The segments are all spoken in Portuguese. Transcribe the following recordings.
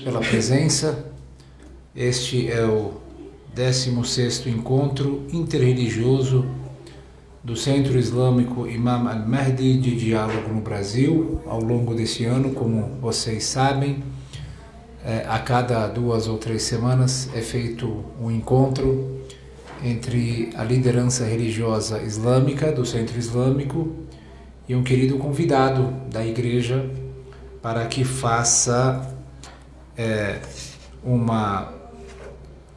Pela presença. Este é o 16º encontro interreligioso do Centro Islâmico Imam Al-Mahdi de Diálogo no Brasil. Ao longo desse ano, como vocês sabem, a cada 2 ou 3 semanas é feito um encontro entre a liderança religiosa islâmica do Centro Islâmico e um querido convidado da igreja para que faça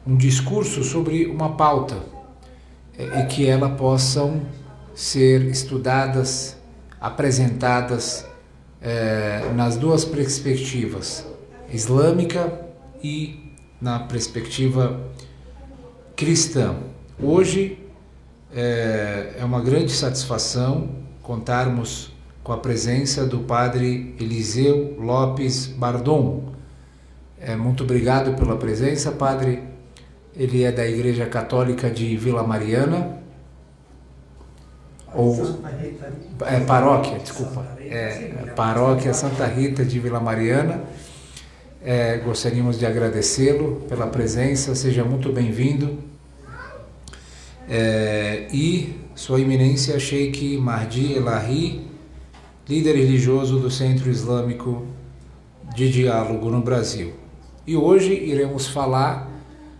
um discurso sobre uma pauta e que elas possam ser estudadas, apresentadas nas duas perspectivas, islâmica e na perspectiva cristã. Hoje é uma grande satisfação contarmos com a presença do padre Eliseu Lopes Bardon. Muito obrigado pela presença, padre. Ele é da Igreja Católica de Vila Mariana, Paróquia Santa Rita de Vila Mariana. Gostaríamos de agradecê-lo pela presença, seja muito bem-vindo. E Sua Eminência Sheikh Mahdi Elahi, líder religioso do Centro Islâmico de Diálogo no Brasil. E hoje iremos falar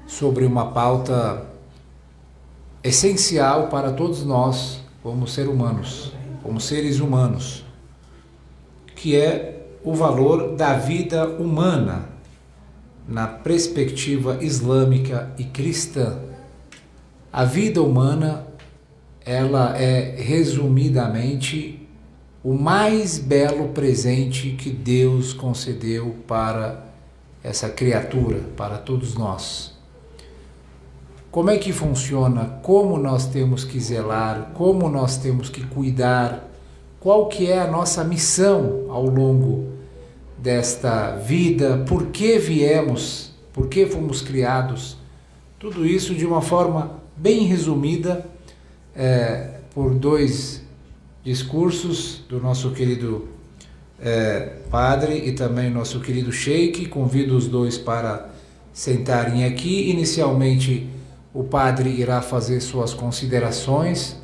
sobre uma pauta essencial para todos nós como seres humanos, que é o valor da vida humana na perspectiva islâmica e cristã. A vida humana, ela é resumidamente o mais belo presente que Deus concedeu para essa criatura, para todos nós. Como é que funciona? Como nós temos que zelar? Como nós temos que cuidar? Qual que é a nossa missão ao longo desta vida? Por que viemos? Por que fomos criados? Tudo isso de uma forma bem resumida por 2 discursos do nosso querido padre e também nosso querido Sheikh. Convido os 2 para sentarem aqui. Inicialmente o padre irá fazer suas considerações,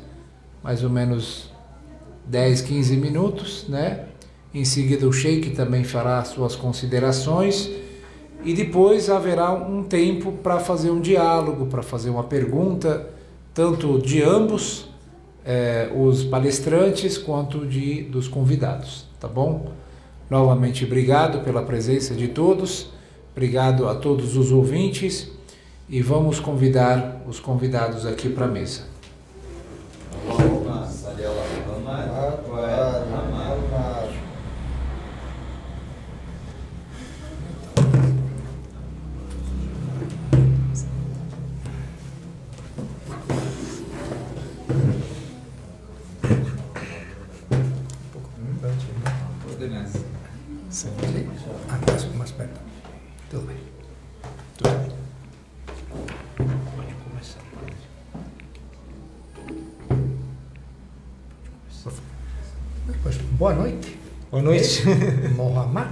mais ou menos 10, 15 minutos, né? Em seguida o Sheikh também fará suas considerações e depois haverá um tempo para fazer um diálogo, para fazer uma pergunta, tanto de ambos, os palestrantes, quanto dos convidados, tá bom? Novamente, obrigado pela presença de todos, obrigado a todos os ouvintes e vamos convidar os convidados aqui para a mesa. Mais perto. Tudo bem. Tudo bem. Pode começar. Pois, boa noite. Boa noite. Mohamed.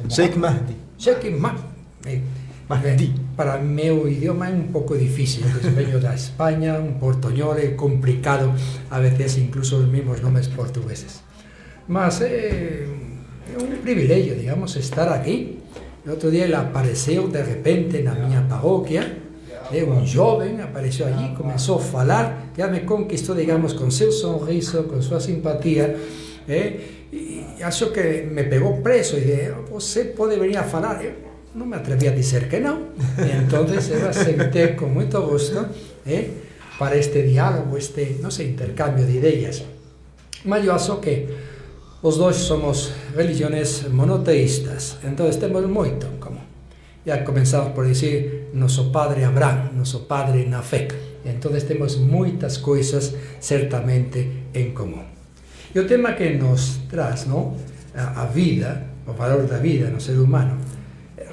Sheikh Mahdi. Sheikh Mahdi. Para meu idioma é um pouco difícil. Eu venho da Espanha, um portuñol é complicado, a veces incluso os mesmos nomes portugueses. Mas é um privilégio, digamos, estar aqui. O outro dia ele apareceu de repente na minha paróquia, um jovem apareceu allí, começou a falar, já me conquistou, digamos, com seu sorriso, com sua simpatia, e acho que me pegou preso e disse, você pode vir a falar? Eu não me atrevi a dizer que não, então eu aceitei com muito gosto para este diálogo, não sei, intercâmbio de ideias. Mas eu acho que os 2 somos religiões monoteístas, então temos muito em comum. Já começamos por dizer nosso padre Abraham, nosso padre na fé. Então temos muitas coisas certamente em comum. E o tema que nos traz, a vida, o valor da vida no ser humano,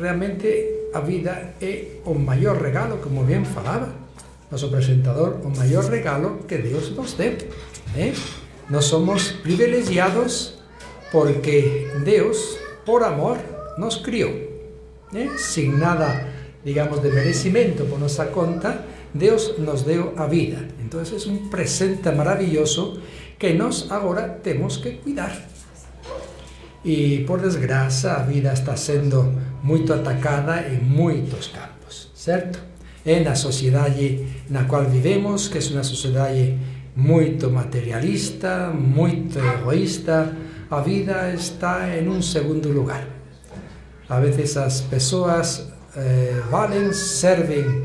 realmente a vida é o maior regalo, como bem falava nosso apresentador, o maior regalo que Deus nos deu. Nós somos privilegiados porque Deus, por amor, nos criou. sin nada, digamos, de merecimiento por nuestra conta, Deus nos deu a vida. Entonces es un presente maravilloso que nos agora temos que cuidar. E, por desgraza, a vida está sendo moito atacada en moitos campos, certo? É na sociedade na qual vivemos, que é unha sociedade moito materialista, moito egoísta, a vida está en un segundo lugar. A veces as persoas valen, serven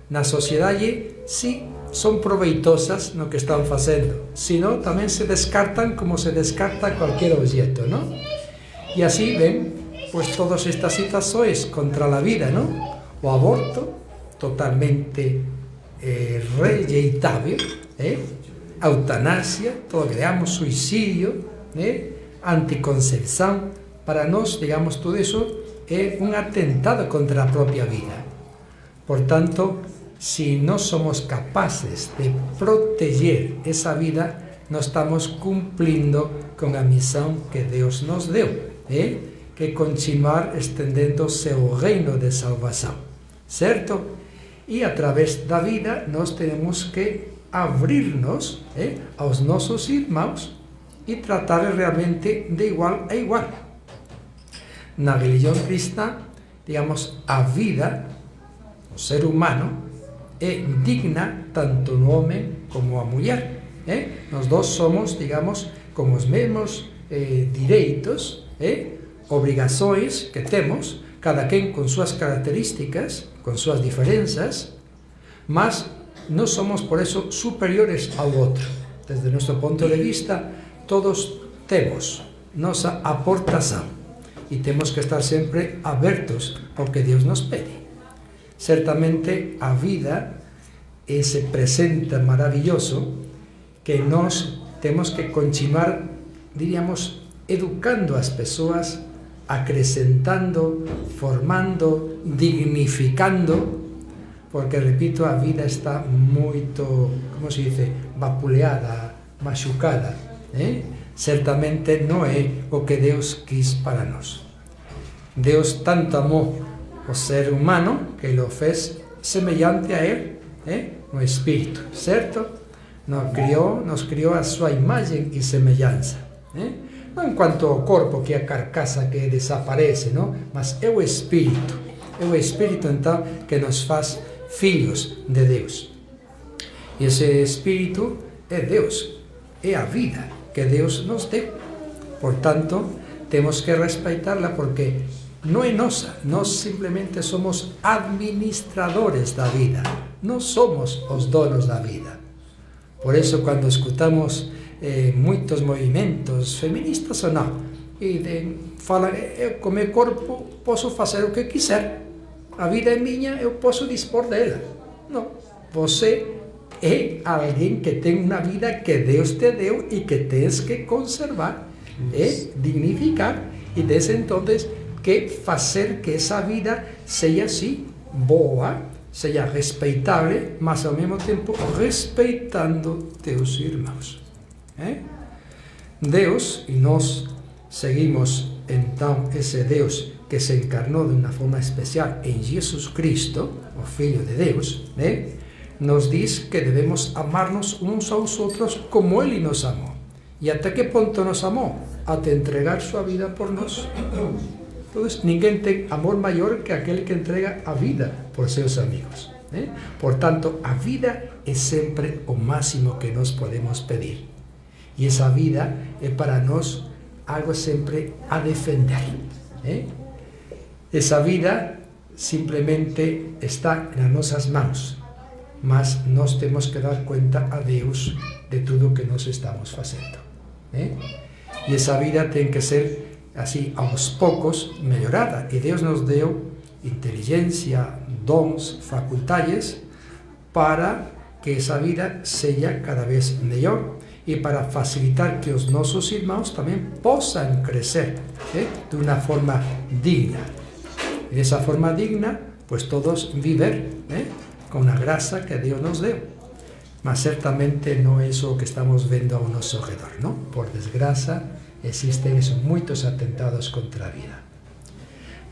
na sociedade, sí, son proveitosas no que están facendo, sino tamén se descartan como se descarta cualquier objeto, ¿no? E así ven, pues todas estas situaciones contra la vida, ¿no? O aborto, totalmente rejeitable, eutanasia, todo lo que digamos, suicidio, anticoncepción, para nós, digamos, todo eso é un atentado contra a propia vida. Por tanto, si no somos capaces de proteger esa vida, no estamos cumplindo con a misión que Deus nos deu, que continuar estendendo seu reino de salvación, certo? E a través da vida nós temos que abrirnos aos nosos irmãos e tratar realmente de igual a igual. Na religión cristã, digamos, a vida, o ser humano, é digna tanto no homem como a mulher. Nós dois somos, digamos, com os mesmos direitos, obrigações que temos, cada quem com suas características, com suas diferenças, mas não somos por isso superiores ao outro. Desde nosso ponto de vista, todos temos nossa aportação e temos que estar sempre abertos ao que Deus nos pede. Certamente a vida é esse presente maravilhoso que nós temos que continuar, diríamos, educando as pessoas, acrescentando, formando, dignificando, porque, repito, a vida está moito, como se dice, vapuleada, machucada, Certamente non é o que Deus quis para nós. Deus tanto amou o ser humano que lo fez semellante a Él, no Espírito, certo? Nos criou a súa imagen e semellanza, non en cuanto ao corpo, que é a carcasa que desaparece, non? Mas é o Espírito então que nos faz filhos de Deus. E ese Espírito é Deus, é a vida que Deus nos deu. Por tanto, temos que respeitarla porque non é nosa, nós simplemente somos administradores da vida, non somos os donos da vida. Por eso, cando escutamos moitos movimentos feministas ou non, e falan, eu co meu corpo posso facer o que quiser, a vida é miña, eu posso dispor dela. Non, você é alguén que ten unha vida que Deus te deu e que tens que conservar, dignificar, e desde entonces que facer que esa vida seja así, boa, seja respeitable, mas ao mesmo tempo respeitando teus irmãos. Deus, e nós seguimos então esse Deus que se encarnou de uma forma especial em Jesus Cristo, o Filho de Deus, nos diz que debemos amarnos uns aos outros como Ele nos amou. E até que ponto nos amou? Até entregar sua vida por nós. Então, ninguém tem amor maior que aquele que entrega a vida por seus amigos. Portanto, a vida é sempre o máximo que nós podemos pedir. E essa vida é para nós algo sempre a defender. Essa vida simplesmente está nas nossas mãos, mas nós temos que dar conta a Deus de tudo o que nós estamos fazendo. E essa vida tem que ser, assim, aos poucos, melhorada. E Deus nos deu inteligência, dons, facultades, para que essa vida seja cada vez melhor e para facilitar que os nossos irmãos também possam crescer de uma forma digna. E dessa forma digna, pues todos viver con a graça que Deus nos deu. Mas certamente non é iso que estamos vendo ao noso redor, non? Por desgraza, existen moitos atentados contra a vida.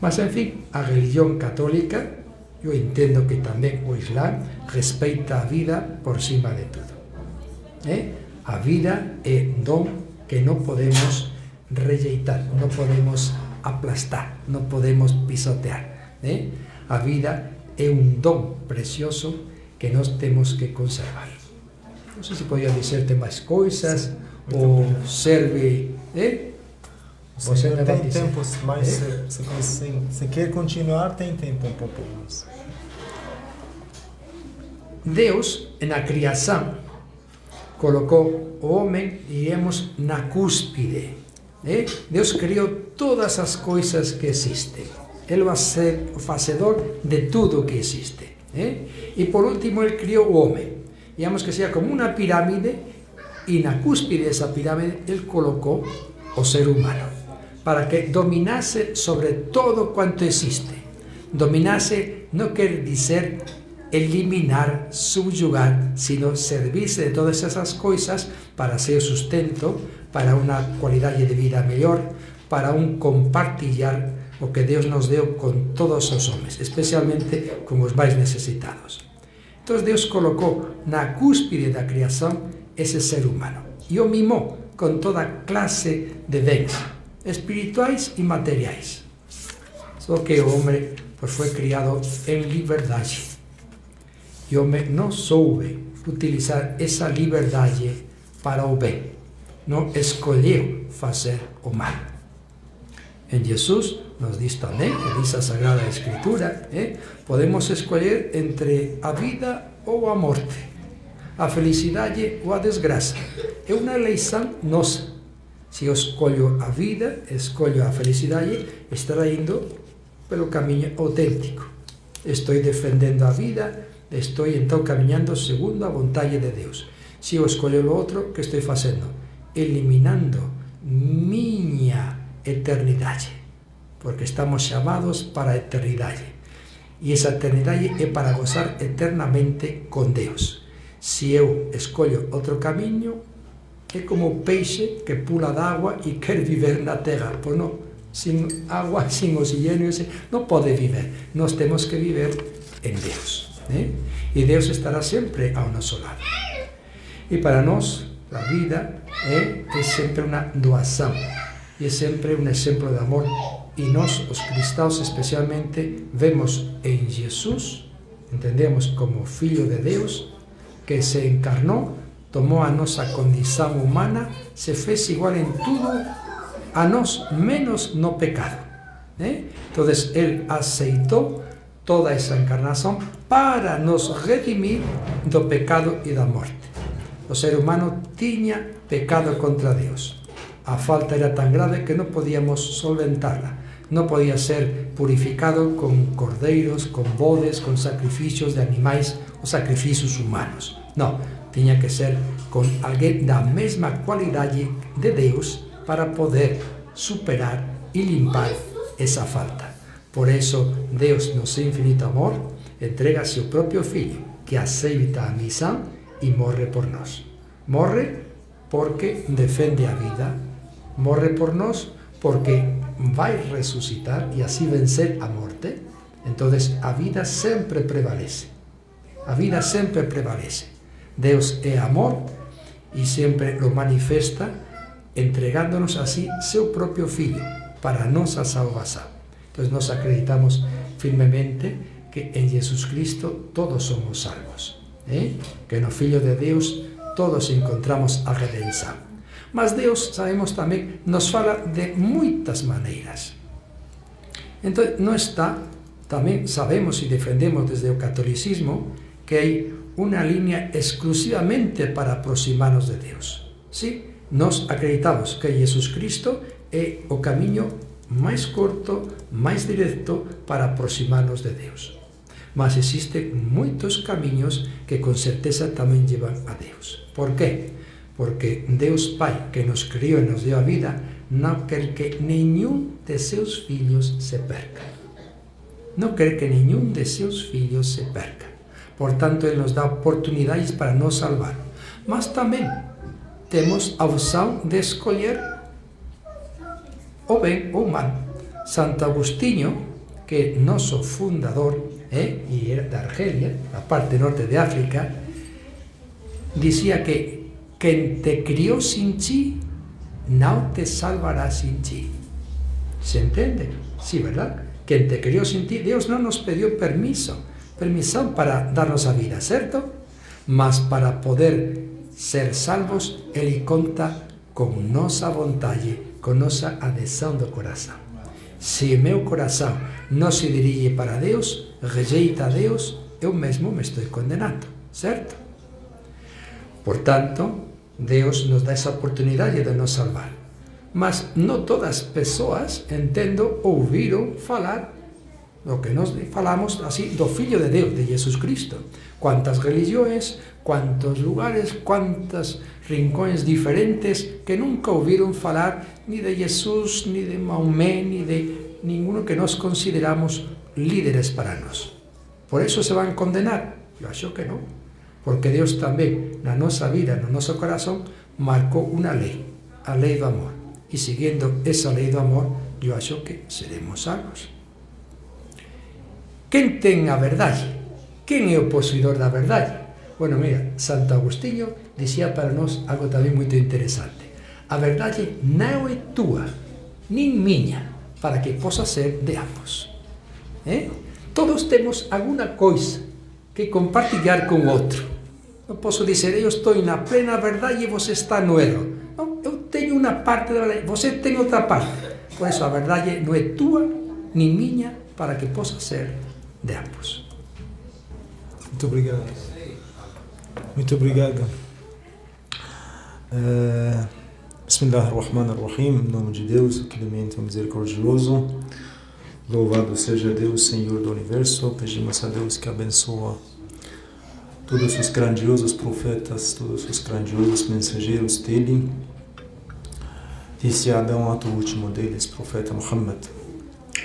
Mas, en fin, a religión católica, yo entiendo que también o Islam respeita a vida por cima de todo. A vida é un don que non podemos rejeitar, non podemos aplastar, non podemos pisotear. A vida é un don precioso que nós temos que conservar. Non sei se podía dicerte máis coisas ou serve... Você ainda tem tempo, mas se quer continuar, tem tempo um pouco mais. Deus, na criação, colocou o homem, digamos, na cúspide. Deus criou todas as coisas que existem. Ele vai ser o fazedor de tudo que existe. E por último, ele criou o homem. Digamos que seja como uma pirâmide, e na cúspide dessa pirâmide, ele colocou o ser humano, para que dominase sobre todo quanto existe. Dominase não quer dizer eliminar, subjugar, sino servirse de todas esas coisas para seu sustento, para uma qualidade de vida melhor, para un compartilhar o que Deus nos deu con todos os homens, especialmente con os máis necesitados. Entón Deus colocou na cúspide da criação ese ser humano e o mimou con toda clase de bens espirituais e materiais. Só que o homem foi criado en liberdade. E o homem não soube utilizar essa liberdade para o bem. Não escolheu fazer o mal. Em Jesus nos diz também, que diz a Sagrada Escritura, podemos escolher entre a vida ou a morte, a felicidade ou a desgraça. É uma eleição nossa. Se eu escolho a vida, escolho a felicidade, estarei indo pelo caminho autêntico. Estou defendendo a vida, estou então caminhando segundo a vontade de Deus. Se eu escolho o outro, que estou fazendo? Eliminando minha eternidade, porque estamos chamados para a eternidade. E essa eternidade é para gozar eternamente com Deus. Se eu escolho outro caminho, é como o peixe que pula da água e quer viver na terra. Pois não, sem água, sem oxigênio, não pode viver. Nós temos que viver em Deus. E Deus estará sempre ao nosso lado. E para nós, a vida é sempre uma doação. E é sempre um exemplo de amor. E nós, os cristãos especialmente, vemos em Jesus, entendemos como Filho de Deus, que se encarnou, tomou a nossa condição humana, se fez igual em tudo a nós, menos no pecado. Então, Ele aceitou toda essa encarnação para nos redimir do pecado e da morte. O ser humano tinha pecado contra Deus. A falta era tan grave que não podíamos solventá-la. Não podia ser purificado com cordeiros, com bodes, com sacrifícios de animais ou sacrifícios humanos. Não, tinha que ser com alguém da mesma qualidade de Deus para poder superar e limpar essa falta. Por isso, Deus, no seu infinito amor, entrega seu próprio Filho, que aceita a missão e morre por nós. Morre porque defende a vida, morre por nós porque vai ressuscitar e assim vencer a morte. Então, a vida sempre prevalece. A vida sempre prevalece. Deus é amor e sempre lo manifesta entregándonos assim seu próprio Filho para a nossa salvação. Então, nós acreditamos firmemente que em Jesus Cristo todos somos salvos, que no Filho de Deus todos encontramos a redenção. Mas Deus, sabemos também, nos fala de muitas maneiras. Então, não está, também sabemos e defendemos desde o catolicismo que há uma linha exclusivamente para aproximar-nos de Deus. Sim, nós acreditamos que Jesus Cristo é o caminho mais curto, mais direto para aproximar-nos de Deus. Mas existem muitos caminhos que com certeza também levam a Deus. Por quê? Porque Deus Pai, que nos criou e nos deu a vida, não quer que nenhum de seus filhos se perca. Não quer que nenhum de seus filhos se perca. Portanto, Ele nos dá oportunidades para nos salvar. Mas também temos a opção de escolher o bem ou o mal. Santo Agostinho, que nosso fundador, e era da Argelia, a parte norte de África, dizia que quem te criou sin ti, não te salvará sin ti. ¿Se entiende? Sí, ¿verdad? Quien te crió sin ti, Dios no nos pidió permisión para darnos a vida, ¿cierto? Mas para poder ser salvos, Él conta con nossa vontade, con nossa adesão do coração. Se meu coração não se dirige para Deus, rejeita a Deus, eu mesmo me estou condenando, ¿certo? Portanto, Deus nos dá essa oportunidade de nos salvar. Mas não todas as pessoas, entendo, ouviram falar do que nós falamos assim, do Filho de Deus, de Jesus Cristo. Quantas religiões, quantos lugares, quantos rincões diferentes que nunca ouviram falar ni de Jesus, ni de Maomé, ni de ninguno que nós consideramos líderes para nós. Por isso se vão condenar? Eu acho que não. Porque Deus também, na nossa vida, no nosso coração, marcou uma lei, a lei do amor. E seguindo essa lei do amor, eu acho que seremos salvos. Quem tem a verdade? Quem é o possuidor da verdade? Bueno, mira, Santo Agostinho dizia para nós algo também muito interessante. A verdade não é tua, nem minha, para que possa ser de ambos. Todos temos alguma coisa que compartilhar com o outro. Não posso dizer, eu estou na plena verdade e você está no erro. Não, eu tenho uma parte da verdade, você tem outra parte. Por isso, a verdade não é tua nem minha, para que possa ser de ambos. Muito obrigado. Muito obrigado. Bismillahirrahmanirrahim, em nome de Deus, o clemente e misericordioso. Louvado seja Deus, Senhor do Universo. Pedimos a Deus que abençoe todos os grandiosos profetas, todos os grandiosos mensageiros dele, desde Adão até o último deles, profeta Muhammad,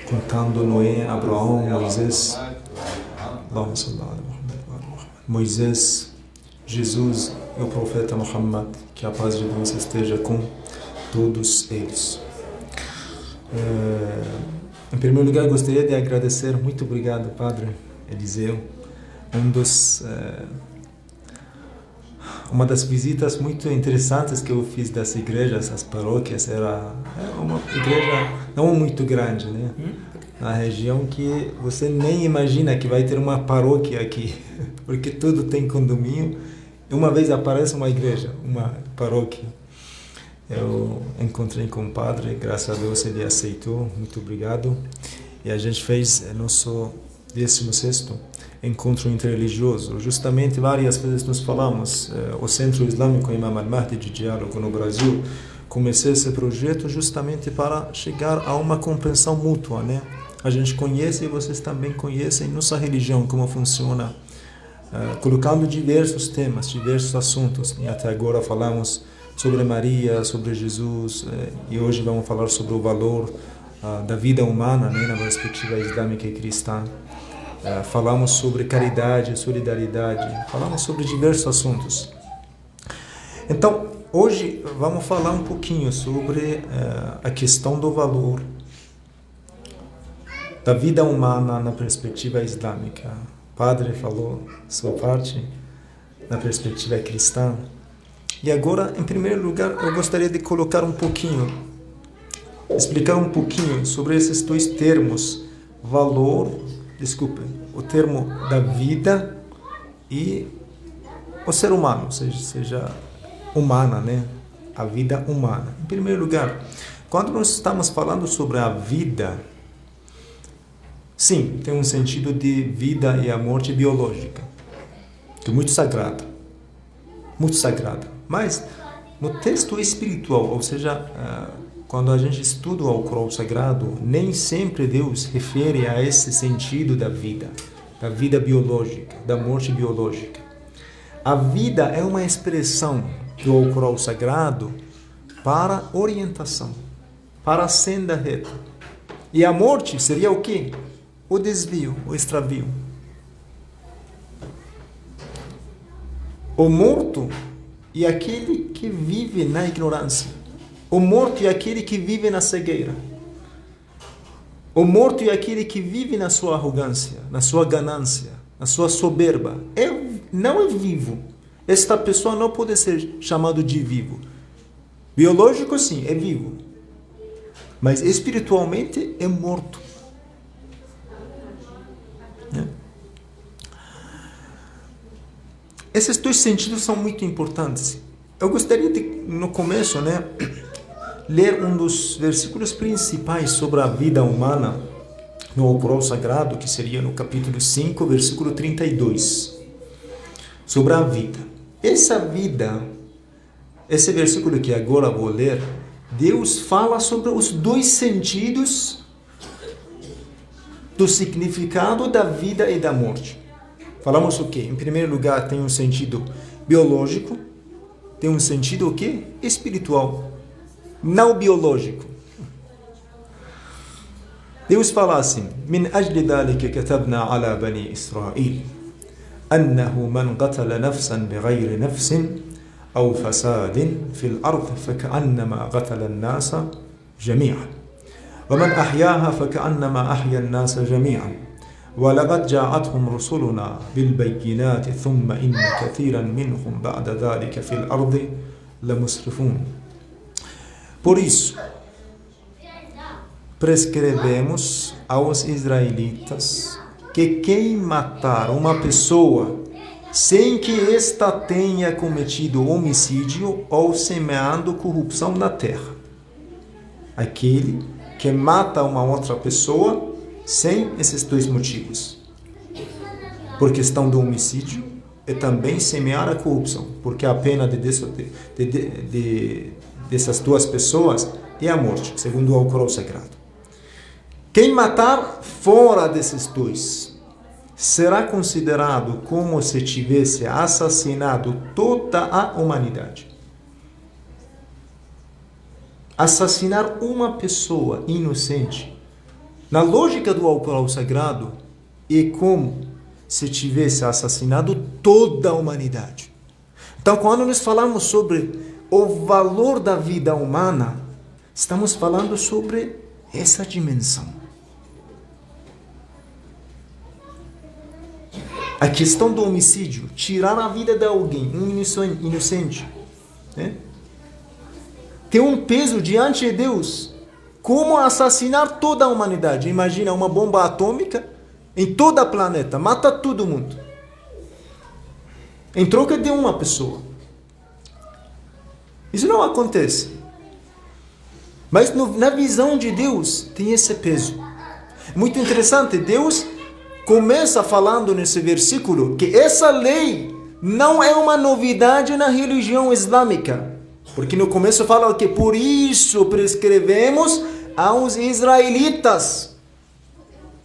contando Noé, Abraão, Moisés, Moisés, Jesus e o profeta Muhammad, que a paz de Deus esteja com todos eles. Em primeiro lugar, gostaria de agradecer, muito obrigado, Padre Eliseu, uma das visitas muito interessantes que eu fiz das igrejas, as paróquias, era uma igreja não muito grande, né? Na região que você nem imagina que vai ter uma paróquia aqui, porque tudo tem condomínio. Uma vez aparece uma igreja, uma paróquia. Eu encontrei com o padre, graças a Deus ele aceitou, muito obrigado. E a gente fez nosso 16º encontro interreligioso. Justamente várias vezes nós falamos, o Centro Islâmico Imam Al-Mahdi de Diálogo no Brasil, comecei esse projeto justamente para chegar a uma compreensão mútua, né? A gente conhece e vocês também conhecem nossa religião, como funciona, colocando diversos temas, diversos assuntos. E até agora falamos sobre Maria, sobre Jesus, e hoje vamos falar sobre o valor da vida humana, né, na perspectiva islâmica e cristã. Falamos sobre caridade, solidariedade, falamos sobre diversos assuntos. Então, hoje vamos falar um pouquinho sobre a questão do valor da vida humana na perspectiva islâmica. O padre falou sua parte na perspectiva cristã. E agora, em primeiro lugar, eu gostaria de colocar um pouquinho, explicar um pouquinho sobre esses dois termos, o termo da vida e o ser humano, seja humana, né? A vida humana. Em primeiro lugar, quando nós estamos falando sobre a vida, sim, tem um sentido de vida e a morte biológica, que é muito sagrada. Muito sagrada. Mas no texto espiritual, ou seja, quando a gente estuda o Alcorão Sagrado, nem sempre Deus refere a esse sentido da vida biológica, da morte biológica. A vida é uma expressão do Alcorão Sagrado para orientação, para a senda reta. E a morte seria o quê? O desvio, o extravio. O morto e aquele que vive na ignorância. O morto é aquele que vive na cegueira. O morto é aquele que vive na sua arrogância, na sua ganância, na sua soberba. Não é vivo. Esta pessoa não pode ser chamada de vivo. Biológico, sim, é vivo. Mas espiritualmente é morto. Esses dois sentidos são muito importantes. Eu gostaria de, no começo, ler um dos versículos principais sobre a vida humana no Alcorão Sagrado, que seria no capítulo 5, versículo 32. Sobre a vida. Essa vida, esse versículo que agora vou ler, Deus fala sobre os dois sentidos do significado da vida e da morte. Falamos o quê? Em primeiro lugar, tem um sentido biológico, tem um sentido o quê? Espiritual, não biológico. Deus fala assim: Min ajli dhalika katabna ala bani Israel annahu man qatala nafsan bighayri nafsin aw fasadin fil ard faka'annama qatala an-nasa jami'an wa man ahyaha faka'annama ahya an-nasa jami'an ولقد جاءتهم رسلنا بالبينات ثم إن كثيرا منهم بعد ذلك في الأرض لمسرفون. Por isso, prescrevemos aos israelitas que quem matar uma pessoa sem que esta tenha cometido homicídio ou semeando corrupção na terra, aquele que mata uma outra pessoa sem esses dois motivos, por questão do homicídio e também semear a corrupção, porque a pena dessas duas pessoas é a morte, segundo o Alcorão Sagrado. Quem matar fora desses dois será considerado como se tivesse assassinado toda a humanidade. Assassinar uma pessoa inocente, na lógica do Alcorão Sagrado, é como se tivesse assassinado toda a humanidade. Então, quando nós falamos sobre o valor da vida humana, estamos falando sobre essa dimensão. A questão do homicídio, tirar a vida de alguém, um inocente, tem um peso diante de Deus, como assassinar toda a humanidade. Imagina uma bomba atômica em todo o planeta, mata todo mundo, em troca de uma pessoa. Isso não acontece. Mas na visão de Deus tem esse peso. Muito interessante, Deus começa falando nesse versículo que essa lei não é uma novidade na religião islâmica. Porque no começo fala que por isso prescrevemos aos israelitas.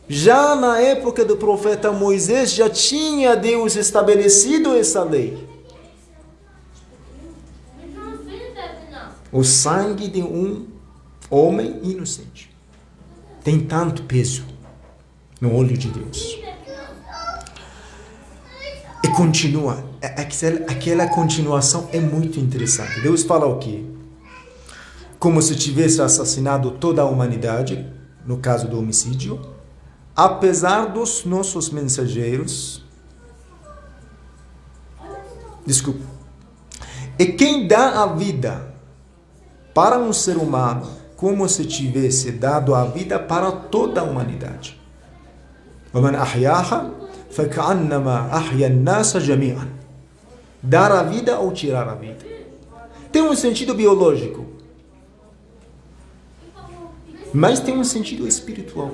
Já na época do profeta Moisés, já tinha Deus estabelecido essa lei. O sangue de um homem inocente tem tanto peso no olho de Deus. E continua, aquela continuação é muito interessante. Deus fala o quê? Como se tivesse assassinado toda a humanidade, no caso do homicídio, apesar dos nossos mensageiros. Desculpa. E quem dá a vida para um ser humano, como se tivesse dado a vida para toda a humanidade. وَمَنْ أَحْيَاهَا فَكَأَنَّمَا أَحْيَا النَّاسَ جَمِيعًا. Dar a vida ou tirar a vida. Tem um sentido biológico, mas tem um sentido espiritual,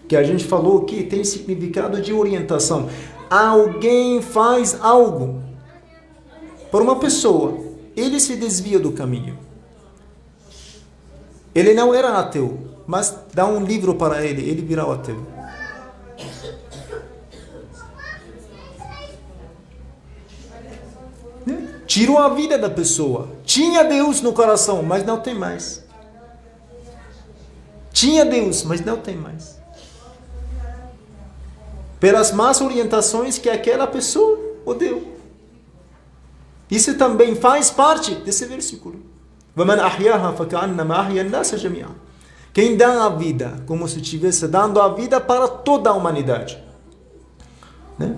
que a gente falou que tem significado de orientação. Alguém faz algo por uma pessoa, ele se desvia do caminho. Ele não era ateu, mas dá um livro para ele virá ateu. Tirou a vida da pessoa. Tinha Deus no coração, mas não tem mais. Tinha Deus, mas não tem mais. Pelas más orientações que aquela pessoa o deu. Isso também faz parte desse versículo. وَمَنْ أَحْيَاهَا فَكَأَنَّمَا أَحْيَا النَّاسَ جَمِيعًا. Quem dá a vida, como se estivesse dando a vida para toda a humanidade. Né?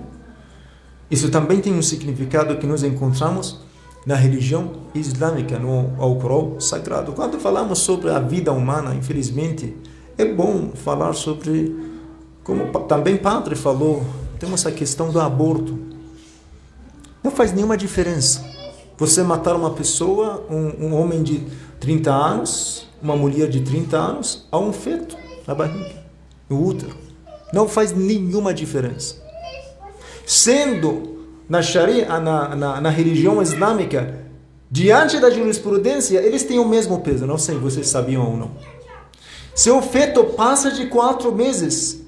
Isso também tem um significado que nós encontramos na religião islâmica, no Alcorão Sagrado. Quando falamos sobre a vida humana, infelizmente, é bom falar sobre, como também o padre falou, temos a questão do aborto. Não faz nenhuma diferença você matar uma pessoa, um homem de 30 anos, uma mulher de 30 anos, a um feto na barriga, no útero. Não faz nenhuma diferença. Sendo na Sharia, na religião islâmica, diante da jurisprudência, eles têm o mesmo peso. Não sei se vocês sabiam ou não. Se o feto passa de 4 meses,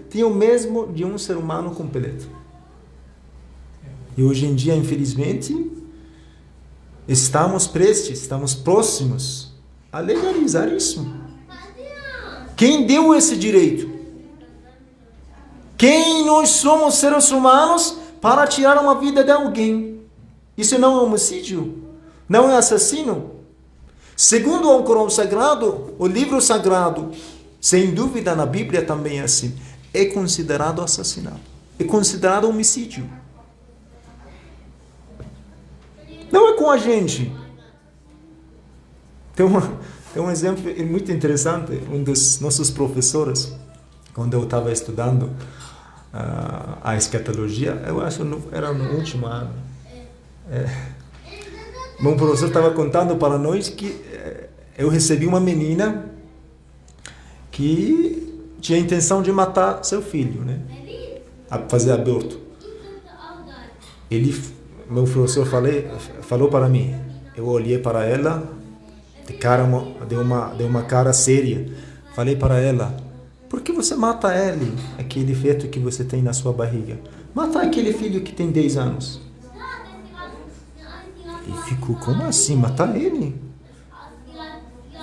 tem o mesmo de um ser humano completo. E hoje em dia, infelizmente, estamos próximos a legalizar isso. Quem deu esse direito? Quem nós somos seres humanos para tirar uma vida de alguém? Isso não é homicídio? Não é assassino? Segundo o Alcorão Sagrado, o livro sagrado, sem dúvida na Bíblia também é assim, é considerado assassinato, é considerado homicídio. Não é com a gente. Tem um exemplo muito interessante. Um dos nossos professores, quando eu estava estudando a escatologia, eu acho que era no último ano. Meu professor estava contando para nós que eu recebi uma menina que tinha a intenção de matar seu filho, né? A fazer aborto. Meu professor falou para mim. Eu olhei para ela, deu uma cara séria. Falei para ela: por que você mata ele, aquele feto que você tem na sua barriga? Mata aquele filho que tem 10 anos. E ficou: como assim, matar ele?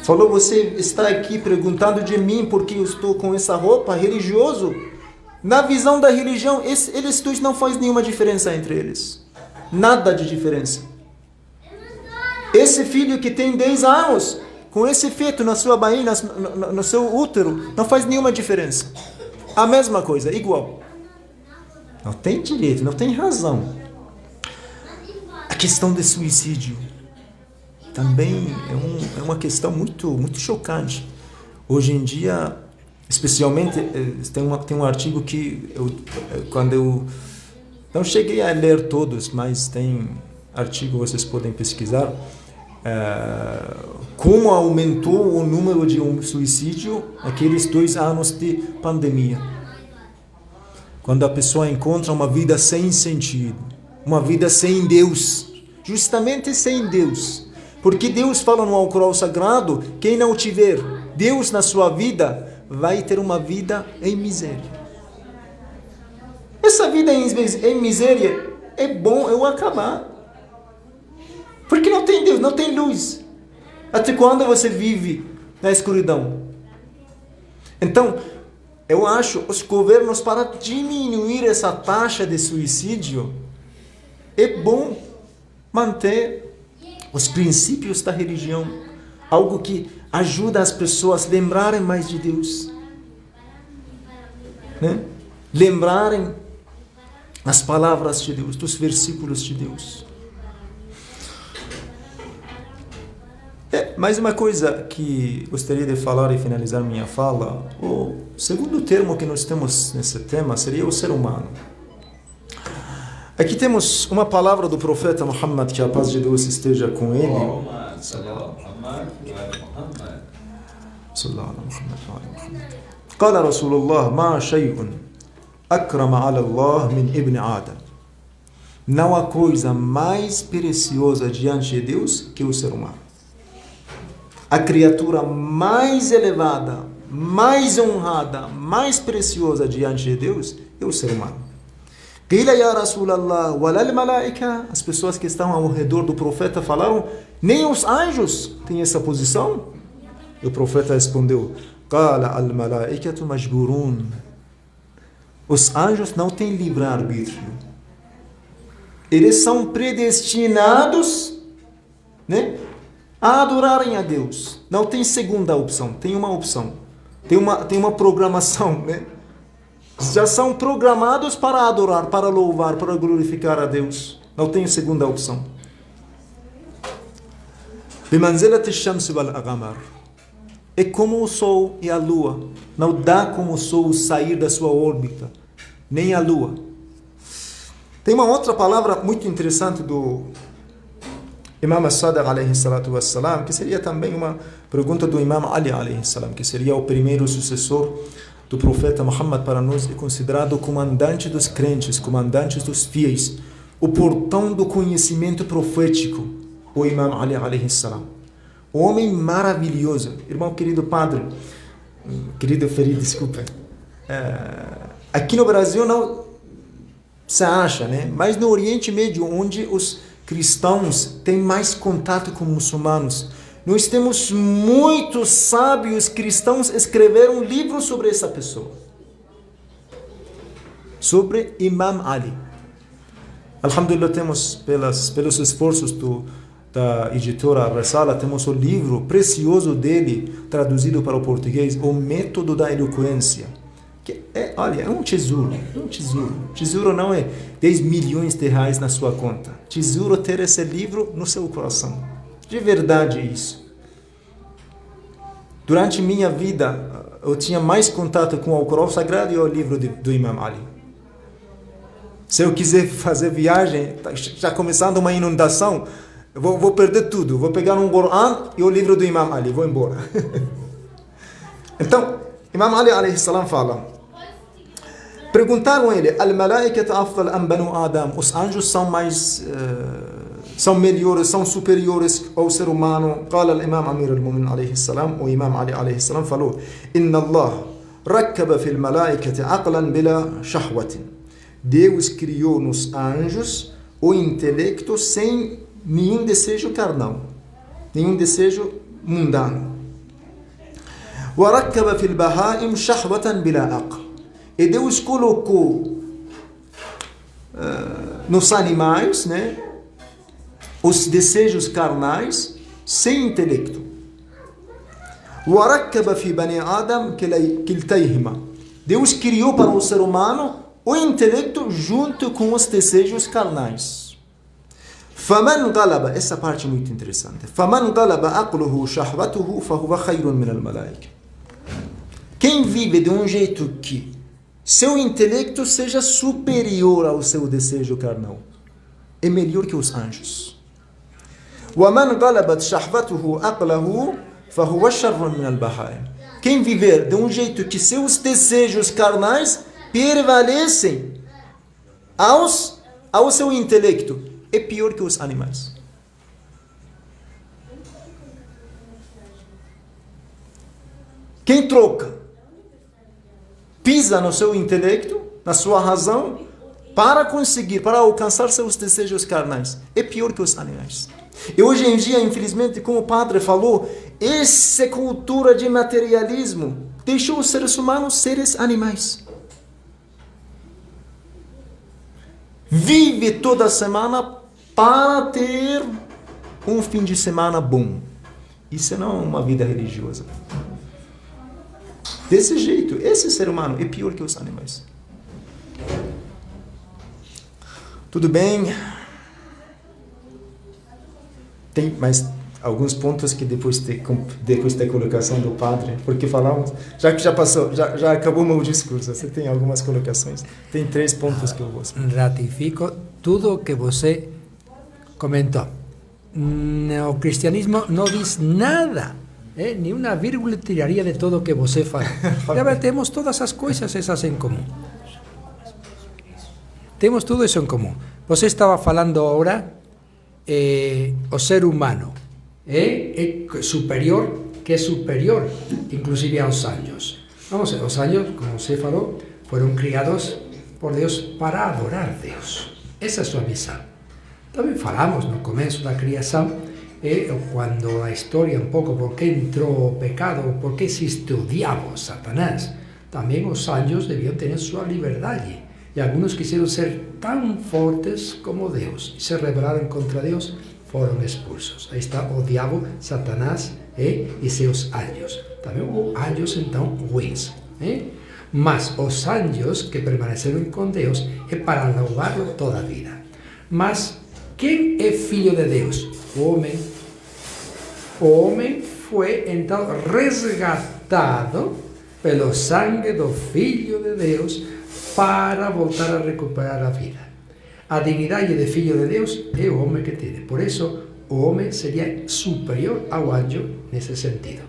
Falou: você está aqui perguntando de mim porque eu estou com essa roupa religioso? Na visão da religião, eles dois não faz nenhuma diferença entre eles. Nada de diferença. Esse filho que tem 10 anos, com esse feto na sua barriga, no seu útero, não faz nenhuma diferença. A mesma coisa, igual. Não tem direito, não tem razão. A questão do suicídio também é uma questão muito, muito chocante. Hoje em dia, especialmente, tem um artigo que quando eu não cheguei a ler todos, mas tem artigo, vocês podem pesquisar, como aumentou o número de suicídio naqueles 2 anos de pandemia. Quando a pessoa encontra uma vida sem sentido, uma vida sem Deus, justamente sem Deus. Porque Deus fala no Alcorão Sagrado, quem não tiver Deus na sua vida, vai ter uma vida em miséria. Essa vida em miséria é bom eu acabar. Porque não tem Deus, não tem luz. Até quando você vive na escuridão? Então, eu acho os governos, para diminuir essa taxa de suicídio, é bom manter os princípios da religião. Algo que ajuda as pessoas a lembrarem mais de Deus. Né? Lembrarem as palavras de Deus, dos versículos de Deus. Mais uma coisa que gostaria de falar e finalizar minha fala. O segundo termo que nós temos nesse tema seria o ser humano. Aqui temos uma palavra do profeta Muhammad, que a paz de Deus esteja com ele. قال رسول الله ما شيء أكرم على الله من ابن آدم. Não há coisa mais preciosa diante de Deus que o ser humano. A criatura mais elevada, mais honrada, mais preciosa diante de Deus é o ser humano. Qila ya Rasulallah walal malaika. As pessoas que estão ao redor do profeta falaram: nem os anjos têm essa posição? E o profeta respondeu: Qala al malaikatu majburun. Os anjos não têm livre-arbítrio. Eles são predestinados, né, a adorarem a Deus. Não tem segunda opção, tem uma opção. Tem uma programação, né? Já são programados para adorar, para louvar, para glorificar a Deus. Não tem segunda opção. بمنزلة الشمس والقمر. É como o Sol e a Lua. Não dá como o Sol sair da sua órbita, nem a Lua. Tem uma outra palavra muito interessante do Imam As-Sadiq alayhi salatu wassalam, que seria também uma pergunta do Imam Ali alayhi salam, que seria o primeiro sucessor do profeta Muhammad para nós, é considerado o comandante dos crentes, comandante dos fiéis, o portão do conhecimento profético, o Imam Ali alayhi salam. O homem maravilhoso, irmão querido padre, querido Ferid, desculpa. Aqui no Brasil não se acha, né? Mas no Oriente Médio, onde os cristãos têm mais contato com muçulmanos, nós temos muitos sábios cristãos que escreveram livros sobre essa pessoa. Sobre Imam Ali. Alhamdulillah, temos pelos esforços da editora Resala, temos o livro precioso dele, traduzido para o português, O Método da Eloquência. Que olha, é um tesouro, Tesouro não é 10 milhões de reais na sua conta. Tesouro ter esse livro no seu coração. De verdade isso. Durante minha vida, eu tinha mais contato com o Corão Sagrado e o livro do Imam Ali. Se eu quiser fazer viagem, já começando uma inundação, eu vou perder tudo. Vou pegar um Corão e o livro do Imam Ali, vou embora. Então, Imam Ali alayhi salam fala, perguntaram a ele, al-malaikatu afdal am banu Adam, os anjos são melhores, são superiores ao ser humano? Qala al-imam Amir al-Mu'minin alayhi salam, o Imam Ali alayhi salam falou, inna Allah rakkaba fil malaikati aqlan bila shahwatin. Deus criou nos anjos o intelecto sem nenhum desejo carnal, nenhum desejo mundano. وَرَكَّبَ فِي الْبَهَائِمْ شَهْوَةً بِلَا أَقْلٍ. E Deus colocou nos animais, né, os desejos carnais sem intelecto. وَرَكَّبَ فِي بَنِي آدَمْ كِلْتَيْهِمَا. Deus criou para o ser humano o intelecto junto com os desejos carnais. فَمَنْ غَلَبَ. Essa parte é muito interessante. فَمَنْ غَلَبَ عَقْلُهُ شَهْوَتُهُ فَهُوَ خَيْرٌ مِنَ الْمَلَائِكَةِ. Quem vive de um jeito que seu intelecto seja superior ao seu desejo carnal é melhor que os anjos. وَمَنْ غَلَبَتْ شَهْوَتُهُ عَقْلَهُ فَهُوَ شَرٌّ مِنَ الْبَهَائِمِ. Quem viver de um jeito que seus desejos carnais prevalecem ao seu intelecto é pior que os animais. Quem troca, pisa no seu intelecto, na sua razão, para alcançar seus desejos carnais, é pior que os animais. E hoje em dia, infelizmente, como o padre falou, essa cultura de materialismo deixou os seres humanos seres animais. Vive toda semana para ter um fim de semana bom. Isso não é uma vida religiosa. Desse jeito, esse ser humano é pior que os animais. Tudo bem. Tem mais alguns pontos que depois da colocação do padre, porque falamos, já que já passou, já acabou o meu discurso, você tem algumas colocações? Tem 3 pontos que eu gosto. Ratifico tudo o que você comentou. O cristianismo não diz nada, ni uma vírgula tiraria de tudo o que você fala. Já temos todas as coisas essas em comum. Temos tudo isso em comum. Você estava falando agora, o ser humano é superior, inclusive aos anjos. Vamos, os anjos, como você falou, foram criados por Deus para adorar Deus. Essa é a sua missão. Também falamos no começo da criação, quando a história um pouco por que entrou o pecado, por que existe o diabo, Satanás. Também os anjos deviam ter sua liberdade. E alguns quiseram ser tão fortes como Deus e se rebelaram contra Deus, foram expulsos. Aí está o diabo, Satanás e seus anjos. Também houve anjos, então, ruins. Mas os anjos que permaneceram com Deus é para louvá-lo toda a vida. Mas quem é filho de Deus? O homem. O homem foi, então, resgatado pelo sangue do Filho de Deus para voltar a recuperar a vida. A dignidade de Filho de Deus é o homem que tem. Por isso, o homem seria superior ao anjo nesse sentido.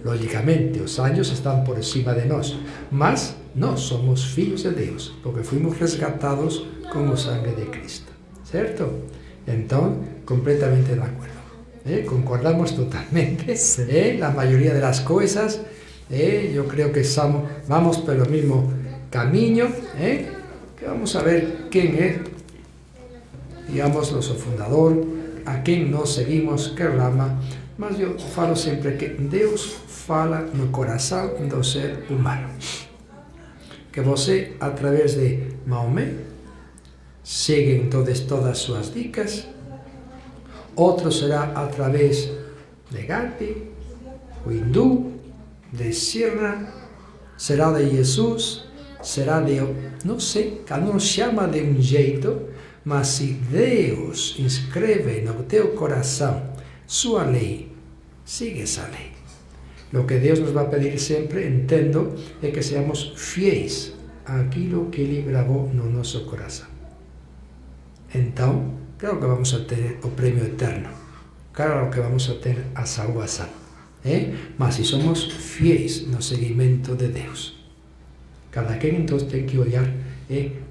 Logicamente, os anjos estão por cima de nós, mas nós somos filhos de Deus, porque fomos resgatados com o sangue de Cristo. Certo? Então, completamente de acordo. Concordamos totalmente. La mayoría de las cosas, yo creo que vamos por el mismo camino. Que vamos a ver quién es, digamos, nuestro fundador, a quem nós seguimos, que rama. Mas eu falo sempre que Deus fala no coração do ser humano. Que você, através de Maomé, seguem todas as suas dicas. Outro será através de Gandhi, o hindu, de Sirna, será de Jesus, será de... Não sei, cada um chama de um jeito, mas se Deus inscreve no teu coração sua lei, sigue essa lei. O que Deus nos vai pedir sempre, entendo, é que sejamos fiéis àquilo que Ele gravou no nosso coração. Então, claro que vamos a ter o prêmio eterno, claro que vamos a ter a salvação, mas se somos fiéis no seguimento de Deus. Cada quem então tem que olhar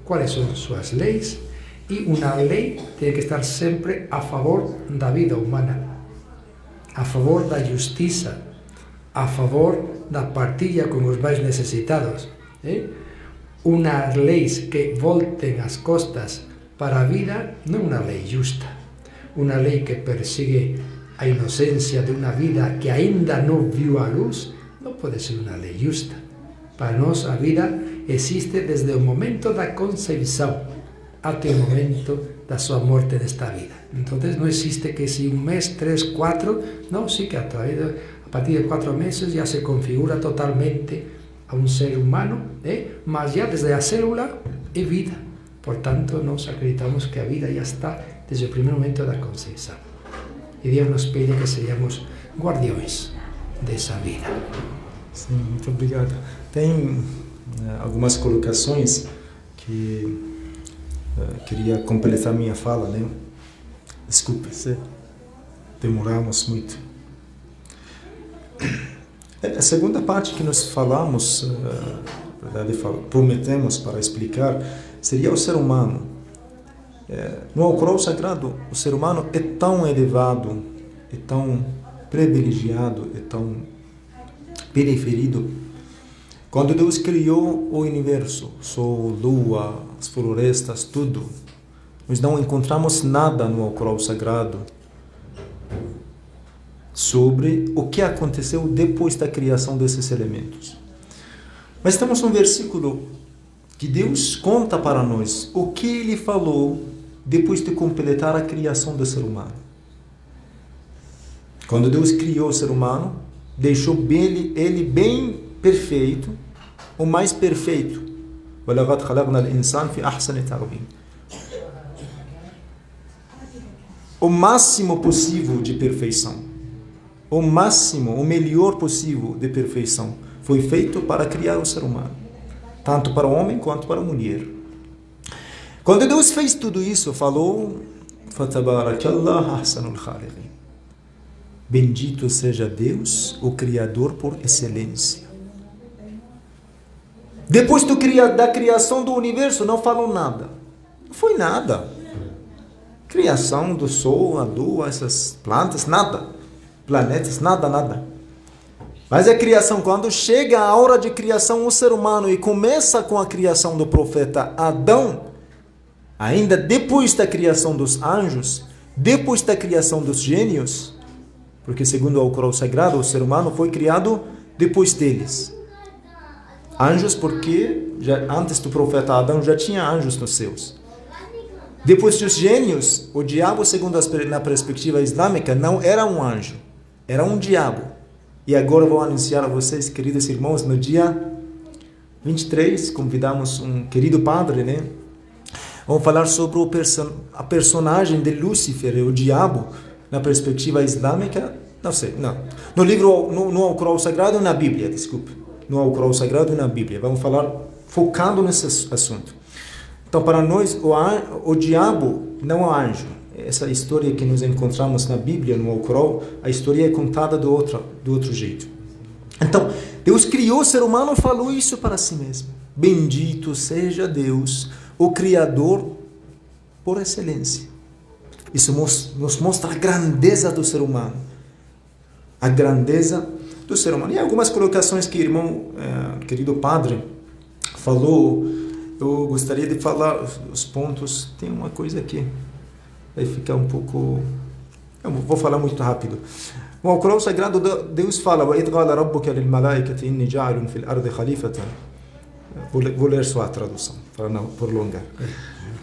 quais são suas leis, e uma lei tem que estar sempre a favor da vida humana, a favor da justiça, a favor da partilha com os mais necessitados. Umas leis que voltem as costas para a vida não é uma lei justa. Uma lei que persigue a inocência de uma vida que ainda não viu a luz não pode ser uma lei justa. Para nós a vida existe desde o momento da concepção até o momento da sua morte nesta vida. Então não existe que se um mês, 3, 4, não, sim que a partir de 4 meses já se configura totalmente a um ser humano, mas já desde a célula é vida. Portanto, nós acreditamos que a vida já está desde o primeiro momento da concepção. E Deus nos pede que sejamos guardiões dessa vida. Sim, muito obrigado. Tem algumas colocações que queria completar minha fala, né? Desculpe se demoramos muito. A segunda parte que nós falamos, na verdade, prometemos para explicar, seria o ser humano. No Alcorão Sagrado, o ser humano é tão elevado, é tão privilegiado, é tão preferido. Quando Deus criou o universo, sol, lua, as florestas, tudo, nós não encontramos nada no Alcorão Sagrado sobre o que aconteceu depois da criação desses elementos. Mas temos um versículo que Deus conta para nós o que Ele falou depois de completar a criação do ser humano. Quando Deus criou o ser humano, deixou ele bem perfeito, o mais perfeito. وَلَقَدْ خَلَقْنَا الْإِنسَانَ فِي أَحْسَنِ تَقْوِيمٍ. O máximo possível de perfeição, o máximo, o melhor possível de perfeição foi feito para criar o ser humano, tanto para o homem quanto para a mulher. Quando Deus fez tudo isso, falou: فَتَبَارَكَ أَحْسَنُ الْخَالِقِينَ. Bendito seja Deus, o Criador por excelência. Depois da criação do universo, não falou nada. Não foi nada. Criação do sol, a lua, essas plantas, nada. Planetas, nada. Mas a criação, quando chega a hora de criação, o ser humano, e começa com a criação do profeta Adão, ainda depois da criação dos anjos, depois da criação dos gênios, porque segundo o Alcorão Sagrado, o ser humano foi criado depois deles. Anjos porque antes do profeta Adão já tinha anjos nos céus. Depois dos gênios, o diabo, segundo na perspectiva islâmica, não era um anjo, era um diabo. E agora vou anunciar a vocês, queridos irmãos, no dia 23, convidamos um querido padre, né? Vamos falar sobre a personagem de Lúcifer, o diabo, na perspectiva islâmica. Não sei, não. No livro, no Alcorão Sagrado, na Bíblia, desculpe. No Alcorão Sagrado e na Bíblia. Vamos falar focando nesse assunto. Então, para nós, o diabo não é anjo. Essa história que nós encontramos na Bíblia, no Alcorão, a história é contada do outro jeito. Então, Deus criou o ser humano e falou isso para si mesmo. Bendito seja Deus, o Criador por excelência. Isso nos mostra a grandeza do ser humano. A grandeza do ser humano. E algumas colocações que o irmão, querido padre, falou, eu gostaria de falar os pontos. Tem uma coisa aqui, vai ficar um pouco... Eu vou falar muito rápido. No Alcorão Sagrado, Deus fala: وَإِذْ قَالَ رَبُّكَ لِلْمَلَائِكَةِ إِنِّي جَاعِلٌ فِي الْأَرْضِ خَلِيفَةً. Vou ler só a tradução, para não prolongar.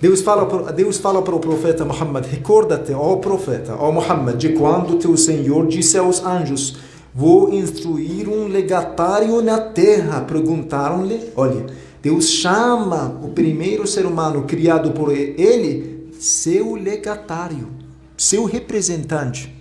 Deus fala para o profeta Muhammad: recorda-te, ó profeta, ó Muhammad, de quando teu Senhor disse aos anjos: vou instruir um legatário na terra. Perguntaram-lhe, olha, Deus chama o primeiro ser humano criado por ele seu legatário, seu representante.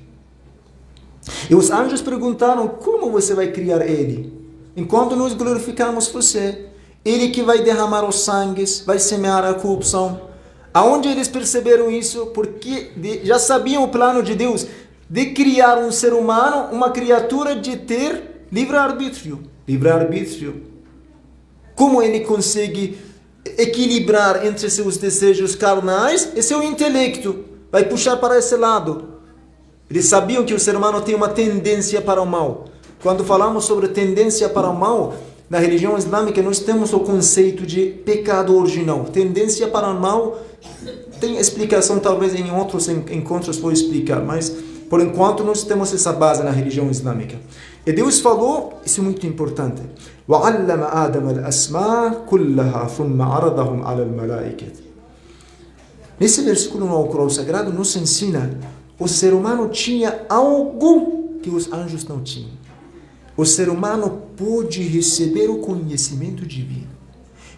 E os anjos perguntaram: como você vai criar ele? Enquanto nós glorificamos você, ele que vai derramar os sangues, vai semear a corrupção. Aonde eles perceberam isso? Porque já sabiam o plano de Deus de criar um ser humano, uma criatura de ter livre-arbítrio. Livre-arbítrio. Como ele consegue equilibrar entre seus desejos carnais e seu intelecto? Vai puxar para esse lado. Eles sabiam que o ser humano tem uma tendência para o mal. Quando falamos sobre tendência para o mal, na religião islâmica nós temos o conceito de pecado original. Tendência para o mal tem explicação, talvez em outros encontros vou explicar, mas por enquanto nós temos essa base na religião islâmica. E Deus falou, isso é muito importante: وَعَلَّمَ آدَمَ الْأَسْمَاءَ كُلَّهَا ثُمَّ عَرَضَهُمْ عَلَى الْمَلَائِكَةِ. Nesse versículo no Alcorão Sagrado nos ensina: o ser humano tinha algo que os anjos não tinham. O ser humano pôde receber o conhecimento divino,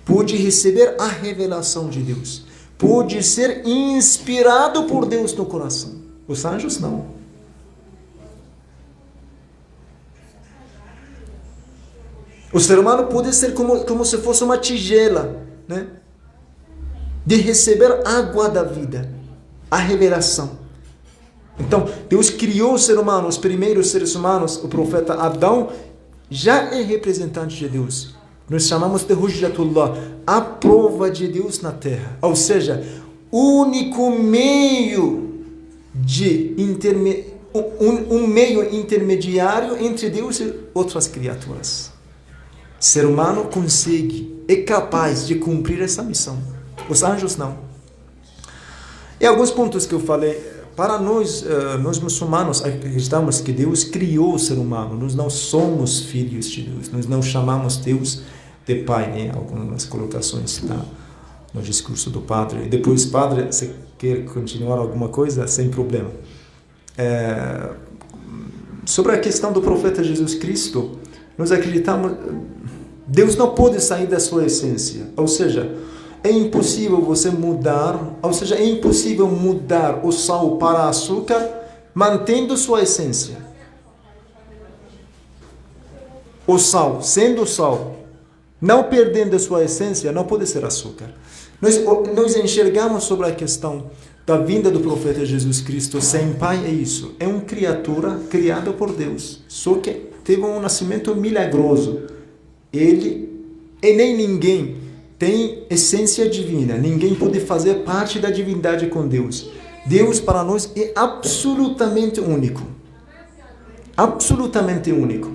pôde receber a revelação de Deus, pôde ser inspirado por Deus no coração. Os anjos não. O ser humano pode ser como se fosse uma tigela, né? De receber água da vida, a revelação. Então, Deus criou o ser humano, os primeiros seres humanos, o profeta Adão já é representante de Deus. Nós chamamos de Hujjatullah, a prova de Deus na terra. Ou seja, o único meio um meio intermediário entre Deus e outras criaturas. O ser humano consegue, é capaz de cumprir essa missão. Os anjos não. E alguns pontos que eu falei. Para nós muçulmanos, acreditamos que Deus criou o ser humano. Nós não somos filhos de Deus. Nós não chamamos Deus de pai, né? Algumas colocações no discurso do padre. E depois, padre, se quer continuar alguma coisa, sem problema. Sobre a questão do profeta Jesus Cristo, nós acreditamos... Deus não pode sair da sua essência. Ou seja... É impossível você mudar, ou seja, é impossível mudar o sal para açúcar mantendo sua essência. O sal, sendo sal, não perdendo sua essência, não pode ser açúcar. Nós enxergamos sobre a questão da vinda do profeta Jesus Cristo sem pai, é isso. É uma criatura criada por Deus, só que teve um nascimento milagroso. Ele e nem ninguém tem essência divina. Ninguém pode fazer parte da divindade com Deus. Deus para nós é absolutamente único. Absolutamente único.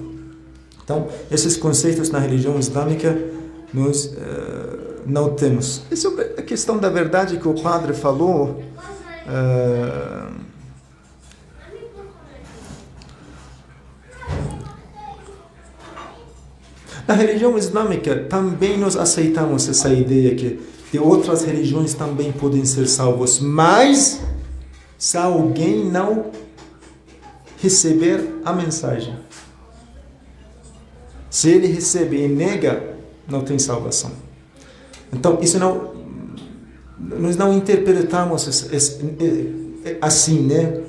Então, esses conceitos na religião islâmica nós não temos. E sobre a questão da verdade que o padre falou, na religião islâmica também nós aceitamos essa ideia que de outras religiões também podem ser salvos, mas se alguém não receber a mensagem. Se ele recebe e nega, não tem salvação. Então, isso não, nós não interpretamos assim, né?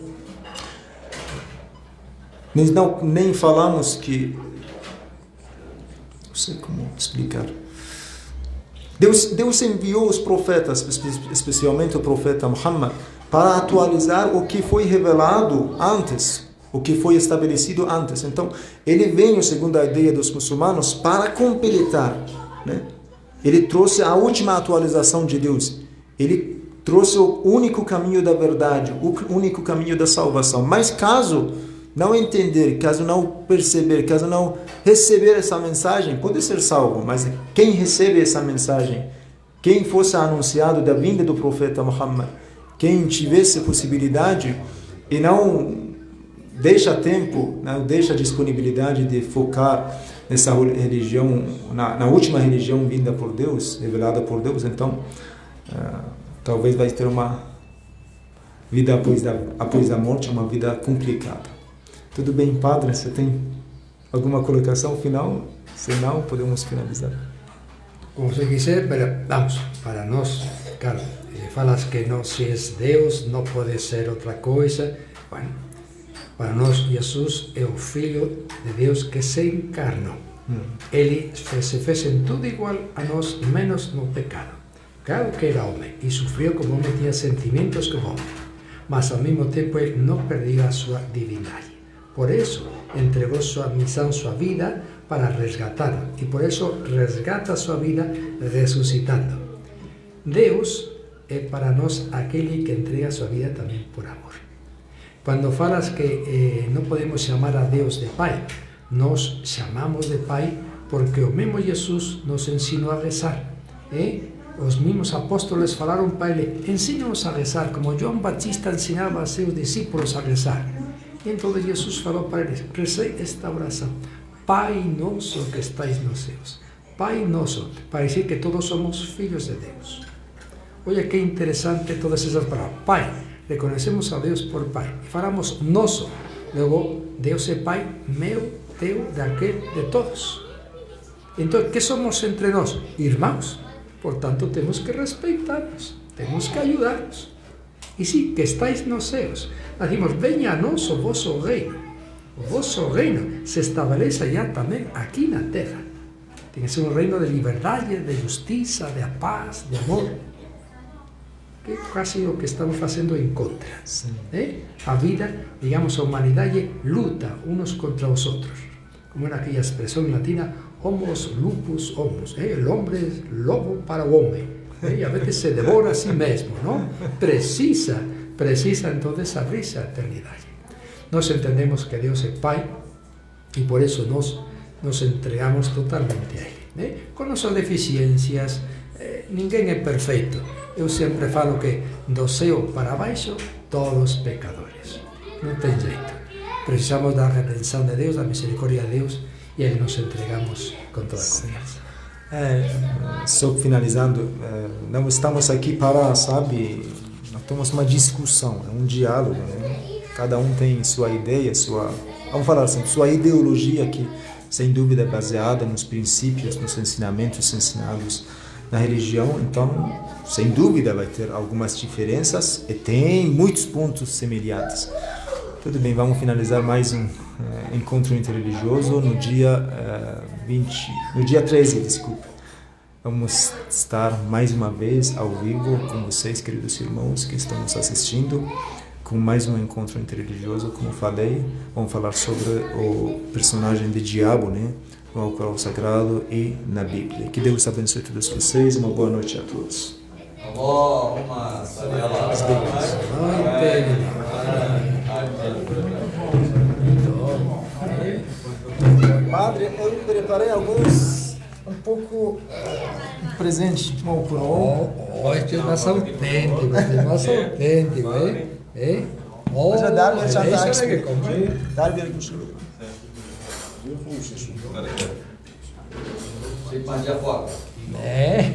Nós não, nem falamos que... Não sei como explicar. Deus enviou os profetas, especialmente o profeta Muhammad, para atualizar o que foi revelado antes, o que foi estabelecido antes. Então, ele veio, segundo a ideia dos muçulmanos, para completar, né? Ele trouxe a última atualização de Deus. Ele trouxe o único caminho da verdade, o único caminho da salvação. Mas caso não entender, caso não perceber, caso não receber essa mensagem, pode ser salvo. Mas quem recebe essa mensagem, quem fosse anunciado da vinda do profeta Muhammad, quem tivesse possibilidade e não deixa tempo, não deixa disponibilidade de focar nessa religião, na última religião vinda por Deus, revelada por Deus, então talvez vai ter uma vida após a morte, uma vida complicada. Tudo bem, padre? Você tem alguma colocação final? Se não, podemos finalizar. Como se quiser, pero vamos, para nós, claro, falas que não se é Deus, não pode ser outra coisa. Bueno, para nós, Jesus é o Filho de Deus que se encarnou. Ele se fez em tudo igual a nós, menos no pecado. Claro que era homem e sofreu como homem, tinha sentimentos como homem, mas ao mesmo tempo ele não perdeu a sua divindade. Por isso, entregou sua missão, sua vida, para resgatar. E por isso, resgata sua vida ressuscitando. Deus é para nós aquele que entrega sua vida também por amor. Quando falas que não podemos chamar a Deus de Pai, nós chamamos de Pai porque o mesmo Jesus nos ensinou a rezar. Os mesmos apóstolos falaram para ele: ensina-nos a rezar, como João Batista ensinava a seus discípulos a rezar. E então Jesus falou para eles: rezei esta oração: Pai nosso que estais nos céus. Pai nosso, para dizer que todos somos filhos de Deus. Olha que interessante todas essas palavras. Pai, reconhecemos a Deus por Pai. E falamos nosso. Logo, Deus é Pai meu, teu, daquele, de todos. Então, que somos entre nós? Irmãos. Portanto, temos que respeitar-nos, temos que ayudar-nos. E sim, que estáis nos céus. Decimos: venha a nós o vosso reino. O vosso reino se estabeleça já também aqui na terra. Tem que ser um reino de liberdade, de justiça, de paz, de amor. Que é quase o que estamos fazendo em contra. A vida, digamos, a humanidade luta uns contra os outros. Como era aquela expressão latina: homos lupus homus, el hombre es lobo para o homem, e a vezes se devora a si mesmo, não? Precisa entonces abrirse a eternidade. Nós entendemos que Deus é Pai e por isso nós nos entregamos totalmente a Ele, com nossas deficiências. Ninguém é perfeito. Eu sempre falo que do céu para baixo, todos pecadores. Não tem jeito. Precisamos da redenção de Deus, da misericórdia de Deus, e Ele nos entregamos com toda a confiança. Só finalizando, não estamos aqui para, nós temos uma discussão, um diálogo, né? Cada um tem sua ideia, vamos falar assim, sua ideologia que, sem dúvida, é baseada nos princípios, nos ensinamentos ensinados na religião. Então, sem dúvida, vai ter algumas diferenças e tem muitos pontos semelhantes. Tudo bem, vamos finalizar mais um encontro interreligioso no dia 13, desculpa. Vamos estar mais uma vez ao vivo com vocês, queridos irmãos que estão nos assistindo, com mais um encontro interreligioso. Como falei, vamos falar sobre o personagem de Diabo, né? No Alcorão Sagrado e na Bíblia. Que Deus abençoe todos vocês. Uma boa noite a todos. Padre, eu preparei um pouco presente no Alcorão. Este é mais autêntico, Já Darwin já está Darwin É.